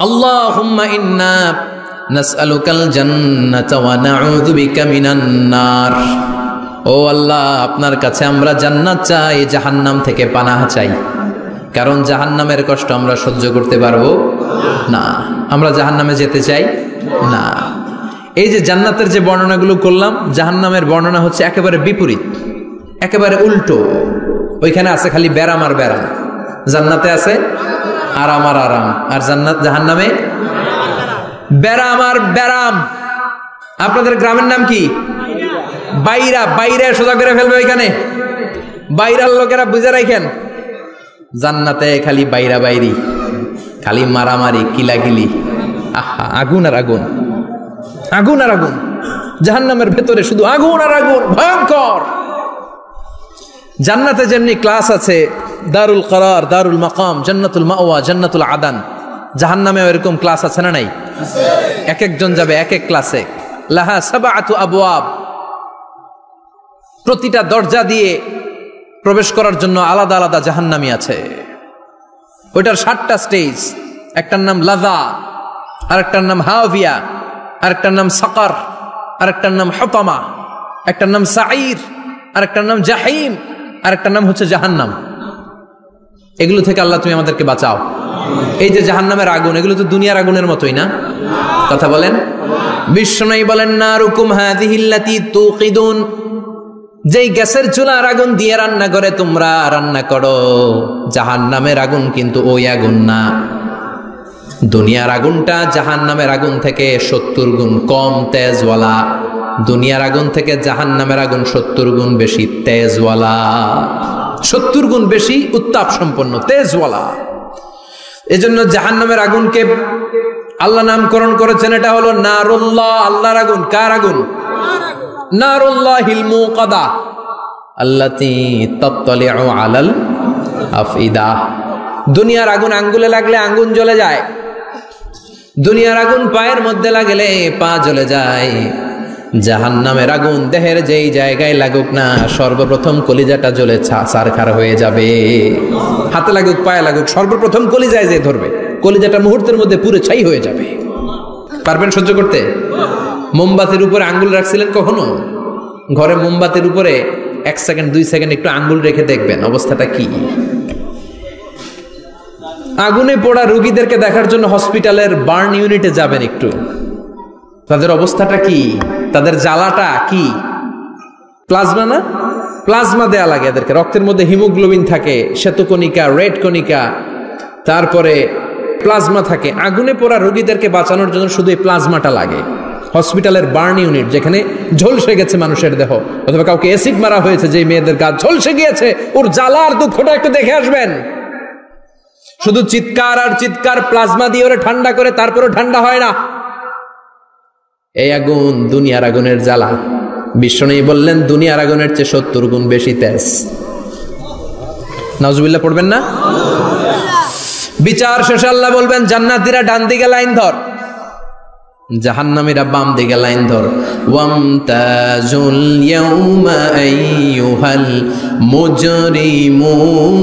আল্লাহুম্মা ইন্না নাসআলুকাল জান্নাতা ওয়া নাউযু বিকা মিনান নার। ও আল্লাহ, আপনার কাছে আমরা জান্নাত চাই, জাহান্নাম থেকে পানাহ চাই। কারণ জাহান্নামের কষ্ট আমরা সহ্য করতে পারবো না। আমরা জাহান্নামে যেতে চাই না। এই যে জান্নাতের যে বর্ণনাগুলো করলাম, জাহান্নামের বর্ণনা হচ্ছে একেবারে বিপরীত, একেবারে উল্টো। ওইখানে আছে খালি ব্যারাম আর ব্যারাম, জান্নাতে আছে আরাম আর আরাম, আর জাহান্নামে ব্যারাম আর ব্যারাম। আপনাদের গ্রামের নাম কি? বাইরা। বাইরে সোজা করে ফেলবে ওইখানে, বাইরার লোকেরা বুঝে রাখেন। জান্নাতে খালি বাইরা বাইরি, খালি মারামারি, কিলাগিলি, আহা, আগুন আর আগুন, আগুন আর আগুন। জাহান্নামের ভেতরে শুধু আগুন আর আগুন, ভয়ঙ্কর। জান্নাতে যেমনি ক্লাস আছে, দারুল করার, দারুল মাকাম, জান্নাতুল মাওয়া, জান্নাতুল আদান, জাহান্নামেও এরকম ক্লাস আছে না নাই? এক একজন যাবে এক এক ক্লাসে। লাহা সাবআতু আবওয়াব, প্রতিটা দরজা দিয়ে প্রবেশ করার জন্য আলাদা আলাদা জাহান্নামী আছে। ওইটার 7টা স্টেজ। একটার নাম লাযা, আরেকটার নাম হাভিয়া, আরেকটার নাম সাকার, আরেকটার নাম হুতামা, একটার নাম সাঈর, আরেকটার নাম জাহিম, আরেকটার নাম হচ্ছে জাহান্নাম। এগুলো থেকে আল্লাহ তুমি আমাদেরকে বাঁচাও। এই যে জাহান্নামের আগুন, এগুলো তো দুনিয়ার আগুনের মতোই না? কথা বলেন। বিশ্বনবী বলেন, নারুকুম হাযিহিল্লাতী তুকিদুন, যেই গ্যাসের চুলার আগুন দিয়ে রান্না করে তোমরা রান্না করো, জাহান্নামের আগুন কিন্তু ওই আগুন না। দুনিয়ার আগুনটা জাহান্নামের আগুন থেকে 70 গুণ কম তেজওয়ালা। দুনিয়ার আগুন থেকে জাহান্নামের আগুন 70 গুণ বেশি তেজওয়ালা, 70 গুণ বেশি উত্তাপ সম্পন্ন, তেজওয়ালা। এজন্য জাহান্নামের আগুনকে আল্লাহ নামকরণ করেছেন, এটা হলো নারুল্লাহ, আল্লাহর আগুন। কার আগুন? নারুল্লাহিল মুকাদা আল্লাতী তাত্তালিউ আলাল আফইদা। দুনিয়ার আগুন আঙ্গুলে লাগলে আঙ্গুল জ্বলে যায়, দুনিয়ার আগুন পায়ের মধ্যে লাগলে পা জ্বলে যায়। জাহান্নামের আগুন দেহের যেই জায়গায় লাগুক না, সর্বপ্রথম কলিজাটা জ্বলে ছারখার হয়ে যাবে। হাতে লাগুক, পায়ে লাগুক, সর্বপ্রথম কলিজায় যে ধরবে, কলিজাটা মুহূর্তের মধ্যে পুরো ছাই হয়ে যাবে। পারবেন সহ্য করতে? মোমবাতির উপরে আঙ্গুল রাখছিলেন কখনো? ঘরে মোমবাতির উপরে 1 সেকেন্ড 2 সেকেন্ড একটু আঙ্গুল রেখে দেখবেন অবস্থাটা কি। আগুনে পোড়া রোগীদেরকে দেখার জন্য হসপিটালের বার্ন ইউনিটে যাবেন, একটু তাদের অবস্থাটা কি, তাদের জ্বালাটা কি। প্লাজমা না, প্লাজমা দেয়া লাগে এদেরকে। রক্তের মধ্যে হিমোগ্লোবিন থাকে, শ্বেতকণিকা, রেড কণিকা, তারপরে প্লাজমা থাকে। আগুনে পোড়া রোগীদেরকে বাঁচানোর জন্য শুধু এই প্লাজমাটা লাগে। হসপিটালের বার্ন ইউনিট, যেখানে ঝলসে গেছে মানুষের দেহ, অথবা কাউকে অ্যাসিড মারা হয়েছে, যে মেয়েদের গা ঝলসে গিয়েছে, ওর জ্বালার দুঃখটা একটু দেখে আসবেন। শুধু চিৎকার আর চিৎকার, প্লাজমা দিয়ে ওরা ঠান্ডা করে, তারপরও ঠান্ডা হয় না। এই আগুন দুনিয়ার আগুনের জ্বালা। বিশ্বনবী বললেন, দুনিয়ার আগুনের চেয়ে 70 গুণ বেশি তেজ। নাউজুবিল্লাহ পড়বেন না? বিচার শেষে আল্লাহ বলবেন, জান্নাতীরা ডান দিকে লাইন ধর, জাহান্নামীরা বাম দিকে লাইন ধর। ওয়ামতাজুল ইয়াউমা আইয়ুহাল মুজরিমুন,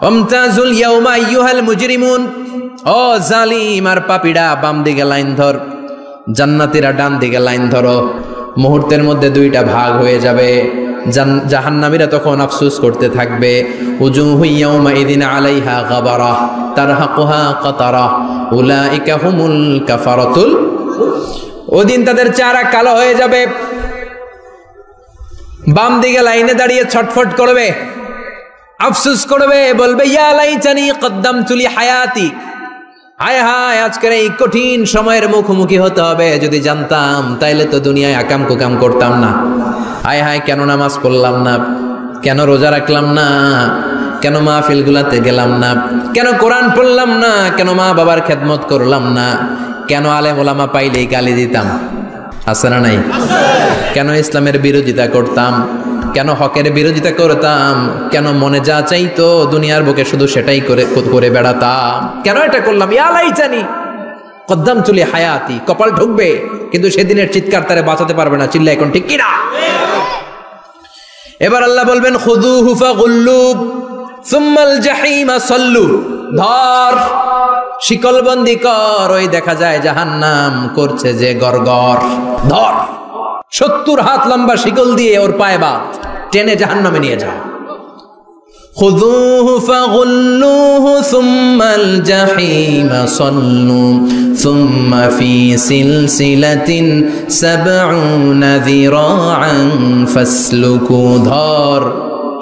ওয়ামতাজুল ইয়াউমা আইয়ুহাল মুজরিমুন। ও জালিম আর পাপীরা, বাম দিকে লাইন ধর, জান্নাতীরা ডান দিকে লাইন ধরো। মুহূর্তের মধ্যে 2টা ভাগ হয়ে যাবে। জাহান্নামীরা তখন আফসোস করতে থাকবে, উজুহু ইয়াউমা ইদিন আলাইহা গাবারা তারহাকুহা কাতারা উলাইকা হুমুল কাফারাতুল। ওদিন তাদের চেহারা কালো হয়ে যাবে। বাম দিকে লাইনে দাঁড়িয়ে ছটফট করবে, আফসোস করবে, বলবে, ইয়া লাইতানি কদ্দামতু লি হায়াতি। হায় হায়, আজকের এই কঠিন সময়ের মুখোমুখি হতে হবে, যদি জানতাম তাইলে তো দুনিয়ায় আকাম কুকাম করতাম না। হায় হায়, কেন নামাজ পড়লাম না, কেন রোজা রাখলাম না, কেন মাহফিলগুলাতে গেলাম না, কেন কোরআন পড়লাম না, কেন মা বাবার খেদমত করলাম না, কেন আলেম ওলামা পাইলেই গালি দিতাম, আছে না নাই? কেন ইসলামের বিরোধিতা করতাম, কেন হকের বিরোধিতা করতাম, কেন মনে যা চাইতো দুনিয়ার বুকে শুধু সেটাই করে বেড়াতাম, কেন এটা করলাম? ইয়া লাইতানি কদ্দামতু লি হায়াতি। কপাল ঢুকবে, কিন্তু সেদিনের চিৎকার তারে বাঁচাতে পারবে না। চিল্লা এখন ঠিক কিনা? এবার আল্লাহ বলবেন খুযুহু ফাগুল্লু সুম্মাল জাহিমা সাল্লু, ধর শিকলবন্দি কর। ওই দেখা যায় জাহান্নাম করছে যে গরগর, ধর 70 হাত লম্বা শিকল দিয়ে ওর পায়ে বাঁধ, টেনে জাহান্নামে নিয়ে যাও। খুযুহু ফাগুল্লুহু সুম্মাল জাহিমা সাল্লু সুম্মা ফি সিলসিলাতিন ৭০ যিরাআন ফাসলুকু, ধর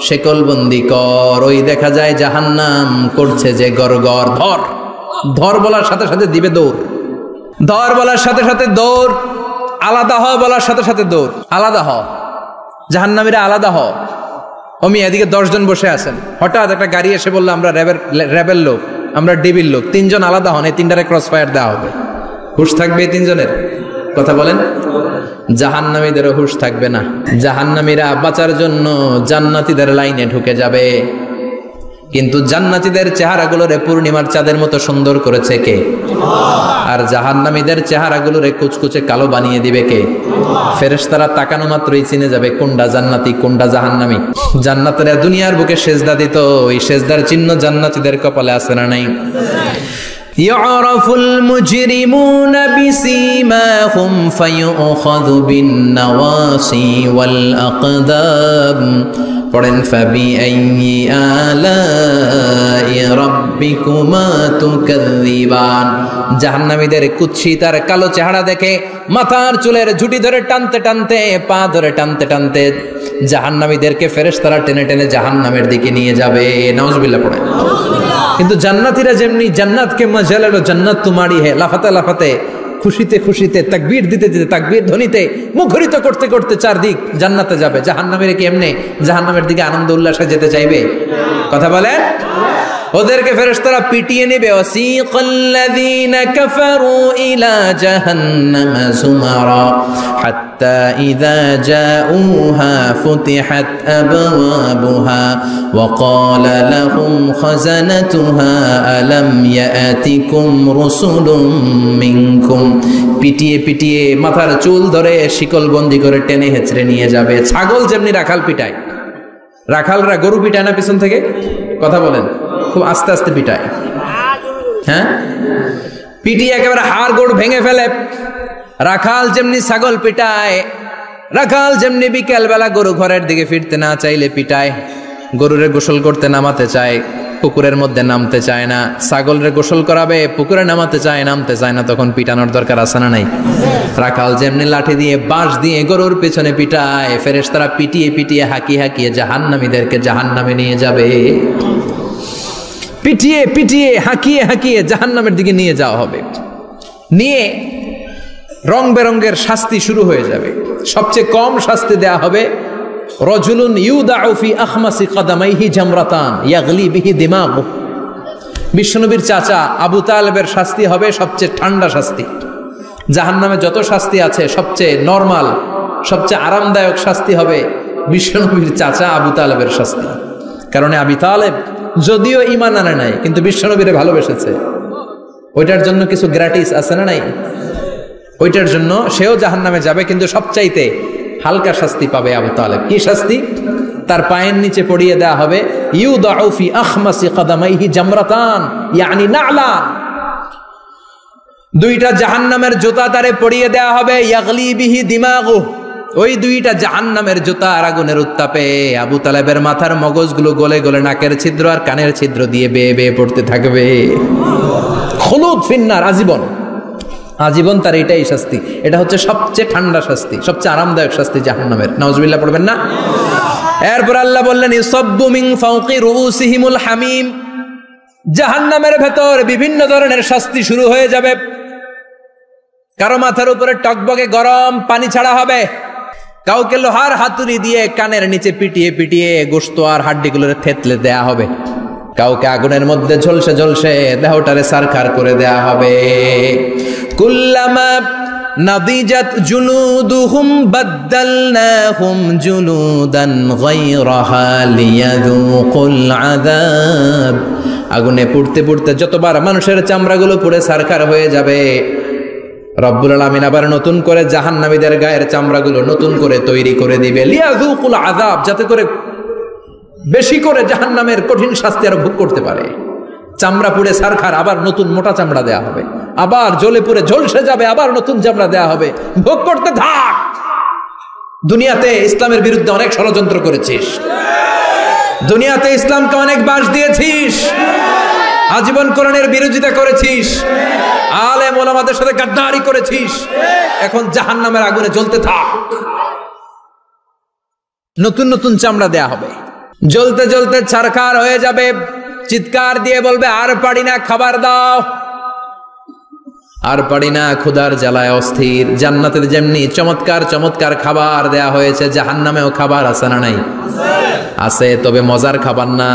শিকলবন্দি কর। ওই দেখা যায় জাহান্নাম করছে যে গরগর, ধর। ধর বলার সাথে সাথে দিবে দৌড়, ধর বলার সাথে সাথে দৌড়, আলাদা হ বলার সাথে সাথে দৌড়। আলাদা হ, জাহান্নামীরা আলাদা হ। অমি এদিকে 10 জন বসে আছেন, হঠাৎ একটা গাড়ি এসে বললো আমরা র্যাবের লোক, আমরা ডিবির লোক, 3 জন আলাদা হন, এই 3টারে ক্রস ফায়ার দেওয়া হবে। হুশ থাকবে এই 3 জনের? কথা বলেন। জাহান্নামীদেরও হুশ থাকবে না। জাহান্নামীরা বাঁচার জন্য জান্নাতীদের লাইনে ঢুকে যাবে, কিন্তু জান্নাতীদের চেহারাগুলোরে পূর্ণিমার চাঁদের মতো সুন্দর করেছে কে? আর জাহান্নামীদের চেহারাগুলোরে কুচকুচে কালো বানিয়ে দিবে কে? ফেরেশতারা তাকানো মাত্রই চিনে যাবে কোনটা জান্নাতি কোনটা জাহান্নামী। জান্নাতীরা দুনিয়ার বুকে সেজদা দিত, ওই সেজদার চিহ্ন জান্নাতীদের কপালে আছে না নাই? ইয়ারাফুল মুজরিমুনা বিসীমাহুম ফায়ুখাযু বিন-নাওয়াসি ওয়াল আকদাম। পড়েন ফাবিআইয়ি আলাই রাব্বিকুমা তুকাযযিবান। জাহান্নামীদের কুৎসিত আর কালো চেহারা দেখে মাথার চুলের ঝুঁটি ধরে টানতে টানতে, পা ধরে টানতে টানতে জাহান্নামীদেরকে ফেরেশতারা টেনে টেনে জাহান্নামের দিকে নিয়ে যাবে। নাউজুবিল্লাহ পড়েন। কিন্তু জান্নাতীরা যেমনি জান্নাতকে মজা লাগলো, জান্নাত তোমারই হে, লাফাতে লাফাতে খুশিতে খুশিতে তাকবীর দিতে দিতে তাকবীর ধ্বনিতে মুখরিত করতে করতে চারদিক জান্নাতে যাবে। জাহান্নামীরা কি এমনি জাহান্নামের দিকে আনন্দ উল্লাসে যেতে চাইবে? কথা বলেন। ওদেরকে ফেরেশতারা পিটিয়ে নেবে। ওয়াসিকাল্লাযীনা কাফারু ইলা জাহান্নাম যুমারা হাত্তা ইযা জাউহা ফুতিহাত আবওয়াবুহা ওয়া ক্বালা লাহুম খাযানাতুহা আলাম ইয়াতিকুম রাসূলুম মিনকুম। পিটিয়ে পিটিয়ে মাথার চুল ধরে শিকলবন্দি করে টেনে হেঁচড়ে নিয়ে যাবে। ছাগল যেমনি রাখাল পিটায়, রাখালরা গরু পিটায় না পিছন থেকে? কথা বলেন। খুব আস্তে আস্তে পিটায়, হ্যাঁ, পিটিয়ে একেবারে হাড় গোড় ভেঙে ফেলে। রাখাল যেমনি ছাগল পিটায়, রাখাল যেমনি বিকেল বেলা গরু ঘরের দিকে ফিরতে না চাইলে পিটায়। গরুরে গোসল করতে নামাতে চায়, পুকুরের মধ্যে নামতে চায় না। ছাগলরে গোসল করাবে, পুকুরে নামাতে চায়, নামতে চায় না, তখন পিটানোর দরকার আছে না নাই? রাখাল যেমনি লাঠি দিয়ে বাঁশ দিয়ে গরুর পেছনে পিটায়, ফেরেশতারা পিটিয়ে পিটিয়ে হাঁকিয়ে হাঁকিয়ে জাহান্নামীদেরকে জাহান্নামে নিয়ে যাবে। পিটিয়ে পিটিয়ে হাঁকিয়ে হাঁকিয়ে জাহান্নামের দিকে নিয়ে যাওয়া হবে। নিয়ে রং বেরঙ্গের শাস্তি শুরু হয়ে যাবে। সবচেয়ে কম শাস্তি দেয়া হবে রজুলুন ইউদাউ ফি আখমাসি কদামাইহি জামরাতান ইয়াগলি বিহি দিমাগু। বিশ্বনবীর চাচা আবু তালেবের শাস্তি হবে সবচেয়ে ঠান্ডা শাস্তি। জাহান্নামে যত শাস্তি আছে সবচেয়ে নরমাল, সবচেয়ে আরামদায়ক শাস্তি হবে বিশ্বনবীর চাচা আবু তালেবের শাস্তি। কারণ আবু তালেব যদিও ঈমান আনে নাই, কিন্তু বিশ্বনবীরে ভালোবেসেছে। ওইটার জন্য কিছু গ্র্যাটিস আছে না নাই? ওইটার জন্য সেও জাহান্নামে যাবে, কিন্তু সবচাইতে হালকা শাস্তি পাবে আবু তালেব। কি শাস্তি? তার পায়ের নিচে পড়িয়ে দেয়া হবে ইউদাউ ফি আখমাসি কদামাইহি জামরাতান ইয়ানি নালা। দুইটা জাহান্নামের জুতা তারে পড়িয়ে দেয়া হবে, ইয়াগলি বিহি দিমাগু। ওই দুইটা জাহান্নামের জুতা আর আগুনের উত্তাপে আবু তালেবের মাথার মগজগুলো গলে গলে নাকের ছিদ্র আর কানের ছিদ্র দিয়ে বেয়ে বেয়ে পড়তে থাকবে। খুলুদ ফিন্নার, আজীবন, আজীবন তার এটাই শাস্তি। এটা হচ্ছে সবচেয়ে ঠান্ডা শাস্তি, সবচেয়ে আরামদায়ক শাস্তি জাহান্নামের। নাউজুবিল্লাহ পড়বেন না? এরপর আল্লাহ বললেন ইউসাব্বু মিন ফাওকি রুউসিহিমুল হামিম। জাহান্নামের ভেতর বিভিন্ন ধরনের শাস্তি শুরু হয়ে যাবে। কারো মাথার উপরে টকবকে গরম পানি ছাড়া হবে, কাউকে লোহার হাতুড়ি দিয়ে কানের নিচে পিটিয়ে পিটিয়ে গোশত আর হাড্ডিগুলোরে থেতলে দেয়া হবে, কাউকে আগুনের মধ্যে ঝলসে ঝলসে দেহটারে সারখার করে দেয়া হবে। কুল্লামা নাদিজাত জুলুদুহুম বাদদালনাহুম জুলুদান গায়রাহা লিয়াযুকুল আযাব। আগুনে পুড়তে পুড়তে যতবার মানুষের চামড়াগুলো পুড়ে সারখার হয়ে যাবে, রব্বুল আলামিন আবার নতুন করে জাহান্নামীদের গায়ের চামড়াগুলো নতুন করে তৈরি করে দিবে, লিয়াযুকুল আযাব, যাতে করে বেশি করে জাহান্নামের কঠিন শাস্তি আর ভোগ করতে পারে। চামড়া পুড়ে সারখার, আবার নতুন মোটা চামড়া দেয়া হবে, আবার জ্বলে পুড়ে ঝলসে যাবে, আবার নতুন চামড়া দেয়া হবে, ভোগ করতে থাক। দুনিয়াতে ইসলামের বিরুদ্ধে অনেক ষড়যন্ত্র করেছিস, দুনিয়াতে ইসলামকে অনেক বাস দিয়েছিস, আজীবন কোরআনের বিরোধিতা করেছিস, আলেম ওলামাদের সাথে গাদ্দারি করেছিস, এখন জাহান্নামের আগুনে জ্বলতে থাক। নতুন নতুন চামড়া দেয়া হবে, জ্বলতে জ্বলতে ছারখার হয়ে যাবে, চিৎকার দিয়ে বলবে আর পারি না, খাবার দাও। আর পারি না, ক্ষুধার জ্বালায় অস্থির। জান্নাতে যেমনি চমৎকার চমৎকার খাবার দেয়া হয়েছে, জাহান্নামেও খাবার আছে না নাই? আছে, তবে মজার খাবার না।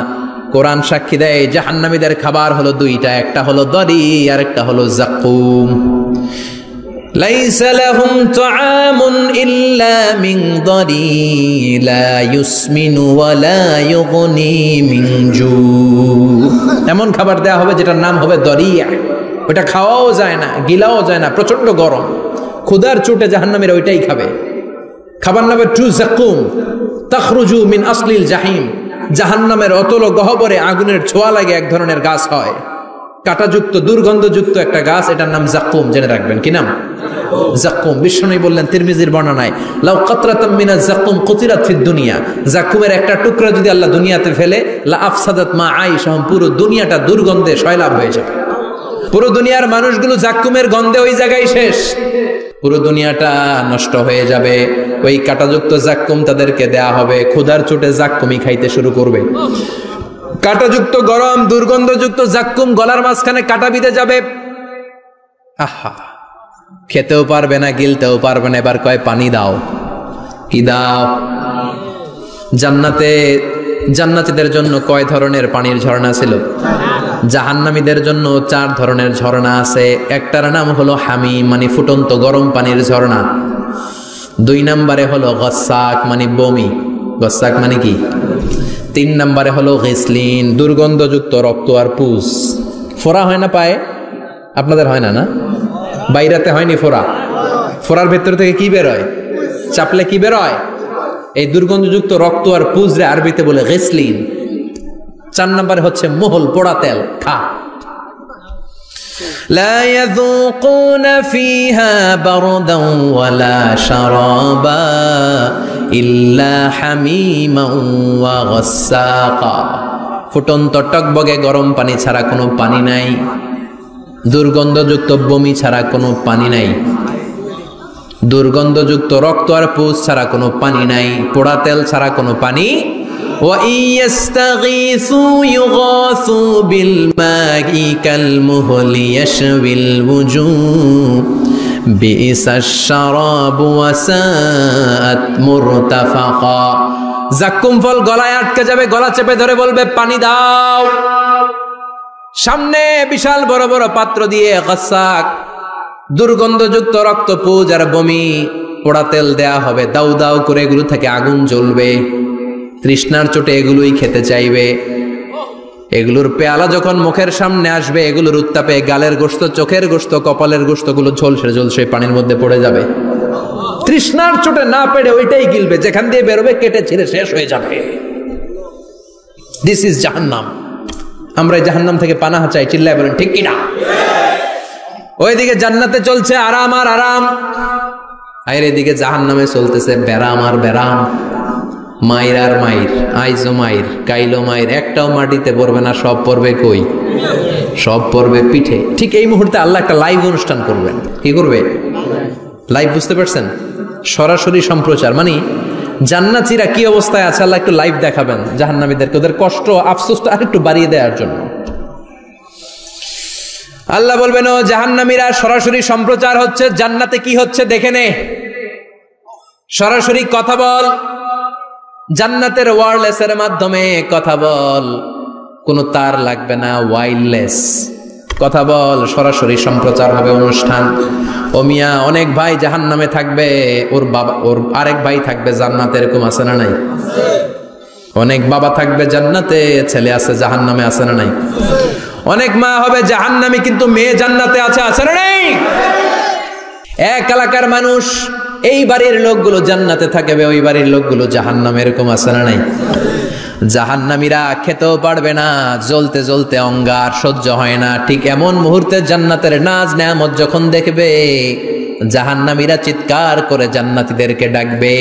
কোরআন সাক্ষী দেয় জাহান্নামীদের খাবার হলো দুইটা, একটা হলো দরি আর একটা হলো যাকুম। লাইসা লাহুম তুআমুন ইল্লা মিন দরি লা ইউসমিনু ওয়া লা ইউগনি মিন জু। এমন খাবার দেয়া হবে যেটার নাম হবে দরিয়া, ওটা খাওয়াও যায় না, গিলাও যায় না, প্রচন্ড গরম, ক্ষুধার চোটে জাহান্নামীরা ওইটাই খাবে। খাবার নামে টু যাকুম তাখরুজু মিন আসলিল জাহিম। জাহান্নামের অতল গহ্বরে আগুনের ছোঁয়া লাগে এক ধরনের গাছ হয়, কাঁটাযুক্ত দুর্গন্ধযুক্ত একটা গাছ, এটার নাম যাকুম। জেনে রাখবেন, কি নাম? যাকুম। বিশ্বনবী বললেন তিরমিজির বর্ণনায়, লাউ কাতরাতাম মিনাজ যাকুম কুতিরাত ফিদ দুনিয়া। যাকুমের একটা টুকরা যদি আল্লাহ দুনিয়াতে ফেলে, লা আফসাদাত মা আইশাহুম, পুরো দুনিয়াটা দুর্গন্ধে সয়লাব হয়ে যাবে। পুরো দুনিয়ার মানুষগুলো যাকুমের গন্ধে ওই জায়গায় শেষ, পুরো দুনিয়াটা নষ্ট হয়ে যাবে। ওই কাঁটাযুক্ত যাকুম তাদেরকে দেয়া হবে, ক্ষুধার চোটে যাকুমই খাইতে শুরু করবে। কাঁটাযুক্ত গরম দুর্গন্ধযুক্ত যাকুম গলার মাঝখানে কাঁটা বিঁধে যাবে। আহা, খেতেও পারবে না, গিলতেও পারবে না। এবার কয় পানি দাও। কি দাও? জান্নাতীদের জন্য কয় ধরনের পানির ঝর্ণা ছিল? জাহান্নামীদের জন্য 4 ধরনের ঝর্ণা আছে। একটার নাম হলো হামিম, মানে ফুটন্ত গরম পানির ঝর্ণা। 2 নম্বরে হলো গসাক, মানে বমি। গসাক মানে কি? 3 নম্বরে হলো গিসলিন, দুর্গন্ধযুক্ত রক্ত আর পুজ। ফোড়া হয় না পায়ে? আপনাদের হয় না? না, বাইরাতে হয়নি ফোড়া? ফোড়ার ভেতর থেকে কি বেরোয়? চাপলে কি বেরোয়? এই দুর্গন্ধযুক্ত রক্ত আর পুজরে আরবিতে বলে গিসলিন। 4 নম্বরে হচ্ছে মোহল, পোড়া তেল। খা। لا يذوقون فيها بردا ولا شرابا إلا حميما وغساقا। ফুটন্ত টকবগে গরম পানি ছাড়া কোনো পানি নাই, দুর্গন্ধযুক্ত বমি ছাড়া কোনো পানি নাই, দুর্গন্ধযুক্ত রক্ত আর পুজ ছাড়া কোনো পানি নাই, পোড়া তেল ছাড়া কোনো পানি। وَإِن يَسْتَغِيثُوا يُغَاثُوا بِالْمَاءِ كَالْمُهْلِ يَشْوِي الْوُجُوهَ بِئْسَ الشَّرَابُ وَسَاءَتْ مُرْتَفَقًا। যাকুম ফল গলায় আটকে যাবে, গলা চেপে ধরে বলবে পানি দাও। সামনে বিশাল বড় বড় পাত্র দিয়ে গসাক, দুর্গন্ধযুক্ত রক্ত, পুজ আর বমি, পোড়া তেল দেয়া হবে। দাউ দাউ করে এগুলো থেকে আগুন জ্বলবে। তৃষ্ণার চোটে এগুলোই খেতে চাইবে। এগুলোর পেয়ালা যখন মুখের সামনে আসবে, এগুলোর উত্তাপে গালের গোশত, চোখের গোশত, কপালের গোশতগুলো ঝলসে ঝলসে পানির মধ্যে পড়ে যাবে। তৃষ্ণার চোটে না পেড়ে ওইটাই গিলবে, যেখান দিয়ে বেরোবে কেটে ছিঁড়ে শেষ হয়ে যাবে। দিস ইজ জাহান্নাম। আমরা জাহান্নাম থেকে পানাহা চাই, চিল্লায় বলেন ঠিক কিনা? ওইদিকে জান্নাতে চলছে আরাম আর আরাম, আর এদিকে জাহান্নামে চলতেছে বেরাম আর বেরাম, মাইর আর মাইর, আইজো মাইর, কাইলো মাইর। একটাও মাটিতে পড়বে না, সব পড়বে কই? সব পড়বে পিঠে। ঠিক এই মুহূর্তে আল্লাহ একটা লাইভ অনুষ্ঠান করবেন। কি করবে? লাইভ, বুঝতে পারছেন? সরাসরি সম্প্রচার, মানে জান্নাতীরা কি অবস্থায় আছে আল্লাহ একটু লাইভ দেখাবেন জাহান্নামীদেরকে, ওদের কষ্ট আফসোসটা আর একটু বাড়িয়ে দেওয়ার জন্য। আল্লাহ বলবেন, ও জাহান্নামীরা, সরাসরি সম্প্রচার হচ্ছে, জান্নাতে কি হচ্ছে দেখে নে, সরাসরি কথা বল, জান্নাতের ওয়্যারলেসের মাধ্যমে কথা বল, কোনো তার লাগবে না, ওয়্যারলেস কথা বল, সরাসরি সম্প্রচার হবে অনুষ্ঠান। ও মিয়া, অনেক ভাই জাহান্নামে থাকবে, ওর বাবা, ওর আরেক ভাই থাকবে জান্নাতে, এরকম আছে না নাই? অনেক বাবা থাকবে জান্নাতে, ছেলে আছে জাহান্নামে, আছে না নাই? অনেক মা হবে জাহান্নামী, কিন্তু মেয়ে জান্নাতে আছে, আছে না নাই? এক এলাকার মানুষ, এই বাড়ির লোকগুলো জান্নাতে থাকবে, ওই বাড়ির লোকগুলো জাহান্নামে, এরকম আছে না নাই? জাহান্নামীরা খেতেও পারবে না, জ্বলতে জ্বলতে অঙ্গার সহ্য হয় না। ঠিক এমন মুহূর্তে জান্নাতের নাজ নেয়ামত যখন দেখবে, জাহান্নামীরা চিৎকার করে জান্নাতীদেরকে ডাকবে,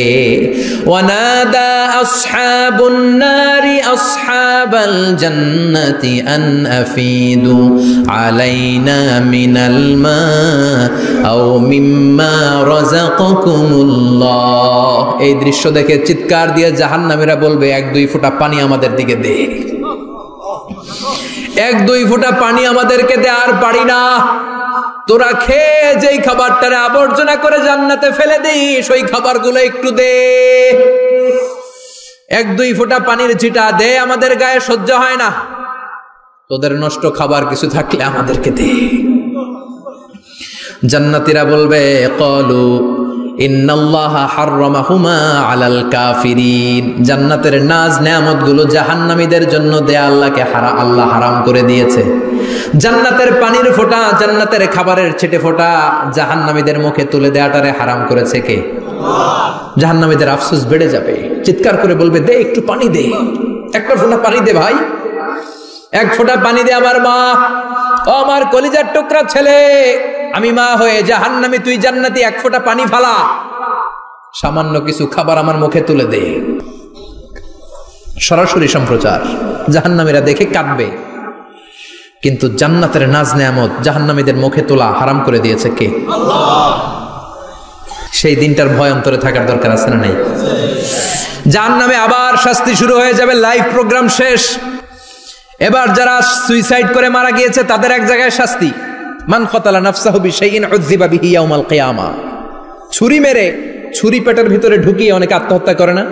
ওয়ানাদা আসহাবুন নারি আসহাবাল জান্নাতি আন আফিদু আলাইনা মিনাল মা আও মিম্মা রাযাকাকুমুল্লাহ। এই দৃশ্য দেখে চিৎকার দিয়ে জাহান্নামীরা বলবে, 1-2 ফোঁটা পানি আমাদের দিকে দে, 1-2 ফোঁটা পানি আমাদেরকে দে, আর পারি না। তোরা খেয়ে যেই খাবারটারে আবর্জনা করে জান্নাতে ফেলে দিস, ওই খাবারগুলো একটু দে, 1-2 ফোঁটা পানির ছিটা দে, আমাদের গায়ে সহ্য হয় না। তোদের নষ্ট খাবার কিছু থাকলে আমাদেরকে দে। জান্নাতীরা বলবে, ক্বালু ইন্নাল্লাহা হাররামাহুমা আলাল কাফিরিন। জান্নাতের নাজ নেয়ামতগুলো জাহান্নামীদের জন্য দেয়া আল্লাহ হারাম করে দিয়েছে। জান্নাতের পানির ফোঁটা, জান্নাতের খাবারের ছিটে ফোঁটা জাহান্নামীদের মুখে তুলে দেয়াটারে হারাম করেছে কে? জাহান্নামীদের আফসোস বেড়ে যাবে, চিৎকার করে বলবে, দে একটু পানি দে, 1 ফোঁটা পানি দে ভাই, 1 ফোঁটা পানি দে আমার মা, ও আমার কলিজার টুকরা ছেলে, আমি মা হয়ে জাহান্নামী, তুই জান্নাতি, 1 ফোঁটা পানি ফালা, সামান্য কিছু খাবার আমার মুখে তুলে দে। সরাসরি সম্প্রচার, জাহান্নামীরা দেখে কাঁদবে। কিন্তু জান্নাতের নাজ নেয়ামত জাহান্নামীদের মুখে তোলা হারাম করে দিয়েছে কে? আল্লাহ। সেই দিনটার ভয় অন্তরে থাকার দরকার আছে না নাই? জাহান্নামে আবার শাস্তি শুরু হয়ে যাবে, লাইভ প্রোগ্রাম শেষ। এবার যারা সুইসাইড করে মারা গিয়েছে তাদের এক জায়গায় শাস্তি, মান কতালা নাফসাহু বিশাইইন উযযিবা বিহি ইয়াউমাল কিয়ামা। ছুরি মেরে, ছুরি পেটের ভিতরে ঢুকিয়ে অনেকে আত্মহত্যা করে না?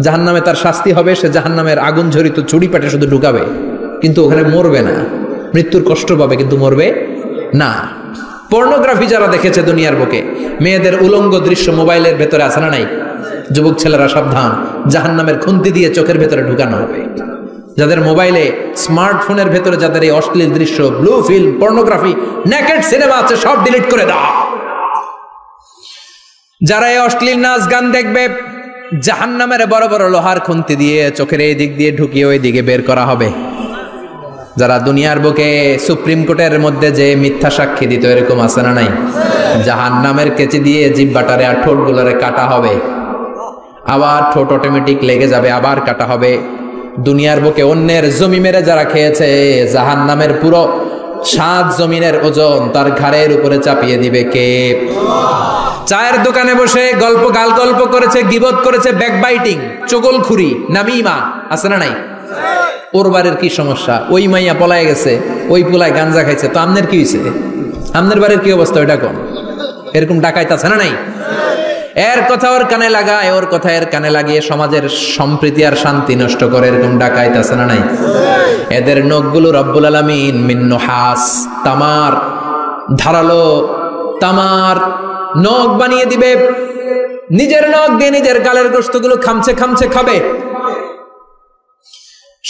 জাহান্নামে তার শাস্তি হবে, সে জাহান্নামের আগুন ঝরিত ছুরি পেটে শুধু ঢুকাবে, কিন্তু ওখানে মরবে না, মৃত্যুর কষ্ট পাবে কিন্তু মরবে না। পর্নোগ্রাফি যারা দেখেছে দুনিয়ার বুকে, মেয়েদের উলঙ্গ দৃশ্য মোবাইলের ভেতরে আছে না নাই? যুবক ছেলেরা সাবধান, জাহান্নামের খুন্তি দিয়ে চোখের ভেতরে ঢুকানো হবে। যাদের মোবাইলে, স্মার্টফোনের ভেতরে যাদের এই অশ্লীল দৃশ্য, blue film, pornography, naked cinema আছে, সব ডিলিট করে দাও। যারা এই অশ্লীল নাচ গান দেখবে, জাহান্নামের বড় বড় লোহার খুন্তি দিয়ে চোখের এই দিক দিয়ে ঢুকিয়ে ওই দিকে বের করা হবে। যারা দুনিয়ার বুকে সুপ্রিম কোর্টের মধ্যে যে মিথ্যা সাক্ষী দিত, এরকম আছে না নাই? জাহান্নামের কেচি দিয়ে জিহ্বাটারে আর ঠোঁটগুলোরে কাটা হবে, আবার ঠোঁট অটোমেটিক লেগে যাবে, আবার কাটা হবে। দুনিয়ার বুকে অন্যের জমি মেরে যারা খেয়েছে, জাহান্নামের পুরো 7 জমিনের ওজন তার ঘাড়ের উপরে চাপিয়ে দিবে কে? চায়ের দোকানে বসে গল্প করেছে, গীবত করেছে, ব্যাকবাইটিং, চগলখুরি, নামিমা, আছে না নাই? ওর বাড়ির কি সমস্যা, ওই মাইয়া পলায় গেছে, ওই পোলায় গাঞ্জা খাইছে, তো আমনের কি হয়েছে? আমনের বাড়ির কি অবস্থা, ওইটা কোন? এরকম ডাকাইত আছে না নাই? এর কথা ওর কানে লাগায়, ওর কথা এর কানে লাগিয়ে সমাজের সম্প্রীতি আর শান্তি নষ্ট করে, এরকম ডাকাইত আছে না নাই? এদের নখগুলো রব্বুল আলামিন মিন নুহাস, তামার, ধারালো তামার নখ বানিয়ে দিবে। নিজের নখ দিয়ে নিজের গালের গোশতগুলো খামছে খামছে খাবে।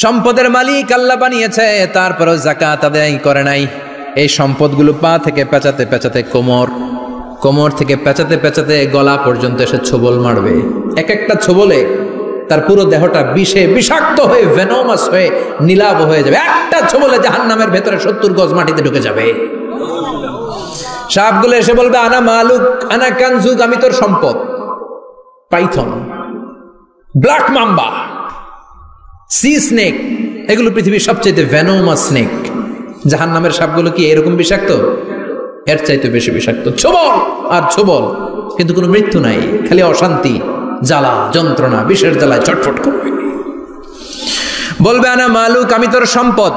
সম্পদের মালিক আল্লাহ বানিয়েছে, তারপরও যাকাত আদায় করে নাই। এই সম্পদগুলো পা থেকে পেঁচাতে পেঁচাতে কোমর থেকে পেঁচাতে পেঁচাতে গলা পর্যন্ত এসে ছোবল মারবে। এক একটা ছোবলে তার পুরো দেহটা বিষে বিষাক্ত হয়ে, ভেনোমাস হয়ে, নীলাভ হয়ে যাবে। একটা ছোবলে জাহান্নামের ভেতরে 70 গজ মাটিতে ঢুকে যাবে। সাপগুলো এসে বলবে, আনা মালুক, আনা কানজুক, আমি তোর সম্পদ। Python, black mamba, C snake, এগুলো পৃথিবীর সবচেয়ে ভেনোমাস স্নেক। জাহান্নামের সাপগুলো কি এরকম বিষাক্ত? এর চাইতে বেশি বিষাক্ত। ছোবল আর ছোবল, কিন্তু কোনো মৃত্যু নাই, খালি অশান্তি, জ্বালা, যন্ত্রণা, বিষের জ্বালায় ছটফট করবে। বলবে, আনা মালুক, আমি তোর সম্পদ।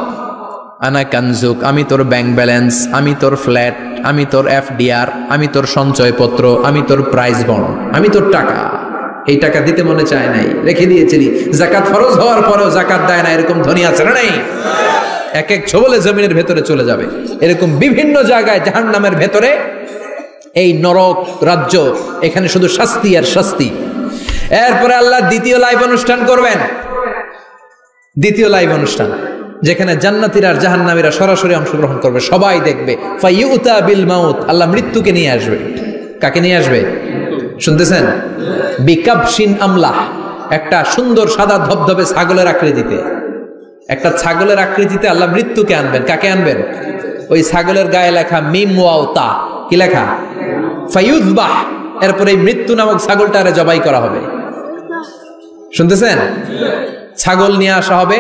আনা কানজুক, আমি তোর ব্যাংক ব্যালেন্স, আমি তোর ফ্ল্যাট, আমি তোর FDR, আমি তোর সঞ্চয়পত্র, আমি তোর প্রাইজ বন্ড, আমি তোর টাকা। এই টাকা দিতে মনে চায় নাই, রেখে দিয়েছিলি। জাকাত ফরজ হওয়ার পরেও জাকাত দেয় না, এরকম ধনী আছে না নাই? এক এক ছোবলে জমিনের ভেতরে চলে যাবে। এরকম বিভিন্ন জায়গায় জাহান্নামের ভেতরে এই নরক রাজ্য, এখানে শুধু শাস্তি আর শাস্তি। এরপরে আল্লাহ দ্বিতীয় লাইভ অনুষ্ঠান করবেন, দ্বিতীয় লাইভ অনুষ্ঠান, যেখানে জান্নাতীরা আর জাহান্নামীরা সরাসরি অংশগ্রহণ করবে, সবাই দেখবে। ফাইউতা বিল মাউত, আল্লাহ মৃত্যুকে নিয়ে আসবে। কাকে নিয়ে আসবে শুনতেছেন? বিকাবশিন আমলাহ, একটা সুন্দর সাদা ধবধবে ছাগলের আকৃতিতে, একটা ছাগলের আকৃতিতে আল্লাহ মৃত্যুকে আনবেন। কাকে আনবেন? ওই ছাগলের গায়ে লেখা মিম ওয়াও তা, কি লেখা? ফায়ুযবাহ। এরপরে এই মৃত্যু নামক ছাগলটারে জবাই করা হবে। শুনতেছেন? ছাগল নিয়ে আসা হবে,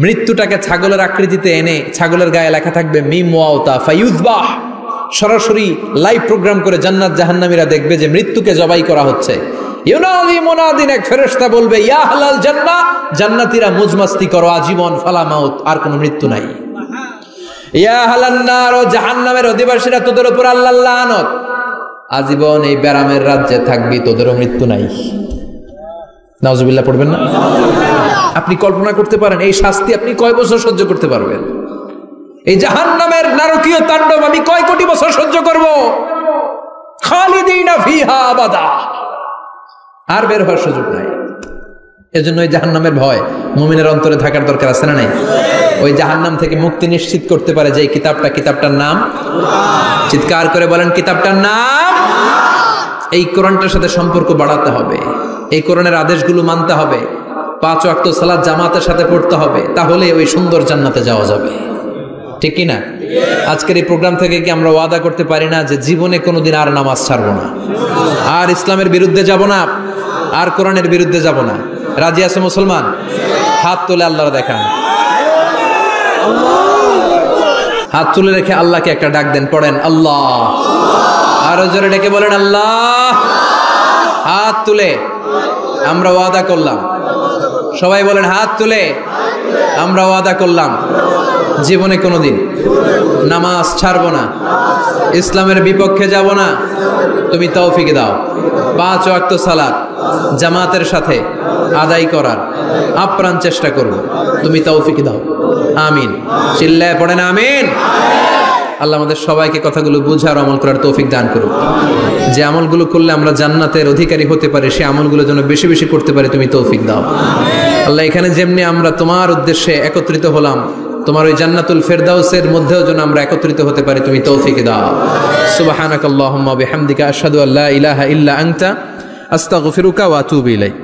মৃত্যুটাকে ছাগলের আকৃতিতে এনে ছাগলের গায়ে লেখা থাকবে মিম ওয়াও তা ফায়ুযবাহ। সরাসরি লাইভ প্রোগ্রাম করে জান্নাত জাহান্নামীরা দেখবে যে মৃত্যুকে জবাই করা হচ্ছে। ইউনাদি মুনাদিন, এক ফেরেশতা বলবে ইয়া আহলাল জান্নাহ, জান্নাতীরা মুজমাস্তি করো আজীবন, ফালা মাউত, আর কোনো মৃত্যু নাই। ইয়া আহলান নার, ও জাহান্নামের অধিবাসীরা, তোদের উপর আল্লাহর লানত, আজীবন এই ব্যারামের রাজ্যে থাকবি, তোদেরও মৃত্যু নাই। নাউজুবিল্লাহ পড়বেন না? আপনি কল্পনা করতে পারেন এই শাস্তি আপনি কয় বছর সহ্য করতে পারবেন? এই জাহান্নামের নারকীয় তাণ্ডব আমি কয় কোটি বছর সহ্য করব? খালিদিনা ফিহা আবাদা, আর বের হওয়ার সুযোগ নাই। এজন্য ওই জাহান্নামের ভয় মুমিনের অন্তরে থাকার দরকার আছে না নাই? ওই জাহান্নাম থেকে মুক্তি নিশ্চিত করতে পারে যে কিতাবটার নাম, চিৎকার করে বলেন কিতাবটার নাম। এই কোরআনটার সাথে সম্পর্ক বাড়াতে হবে, এই কোরআনের আদেশগুলো মানতে হবে, 5 ওয়াক্ত সালাত জামাতের সাথে পড়তে হবে, তাহলে ওই সুন্দর জান্নাতে যাওয়া যাবে। ঠিক কি না? আজকের এই প্রোগ্রাম থেকে কি আমরা ওয়াদা করতে পারি না যে জীবনে কোনোদিন আর নামাজ ছাড়বো না, আর ইসলামের বিরুদ্ধে যাব না, আর কোরআনের বিরুদ্ধে যাব না? রাজি আছে মুসলমান? হাত তুলে আল্লাহর দেখান, হাত তুলে রেখে আল্লাহকে একটা ডাক দেন, পড়েন আল্লাহ। আরো জোরে ডেকে বলেন আল্লাহ। হাত তুলে আমরা ওয়াদা করলাম, সবাই বলেন হাত তুলে আমরা ওয়াদা করলাম জীবনে কোনোদিন নামাজ ছাড়বো না, ইসলামের বিপক্ষে যাব না। তুমি তৌফিক দাও 5 ওয়াক্ত সালাত জামাতের সাথে আদায় করার আপ্রাণ চেষ্টা করব, তুমি তৌফিক দাও। আমিন। চিল্লায় পড়েন আমিন। আল্লাহ আমাদের সবাইকে কথাগুলো বুঝার আমল করার তৌফিক দান করুক। যে আমলগুলো করলে আমরা জান্নাতের অধিকারী হতে পারি, সে আমলগুলো যেন বেশি বেশি করতে পারি, তুমি তৌফিক দাও। আল্লাহ এখানে যেমনি আমরা তোমার উদ্দেশ্যে একত্রিত হলাম, তোমার ওই জান্নাতুল ফেরদাউসের মধ্যেও যেন আমরা একত্রিত হতে পারি, তুমি তৌফিক দাও। সুবহানাকাল্লাহুম্মা বিহামদিকা আশহাদু আল্লা ইলাহা ইল্লা আনতা আস্তাগফিরুকা ওয়া আতুবু ইলাইক।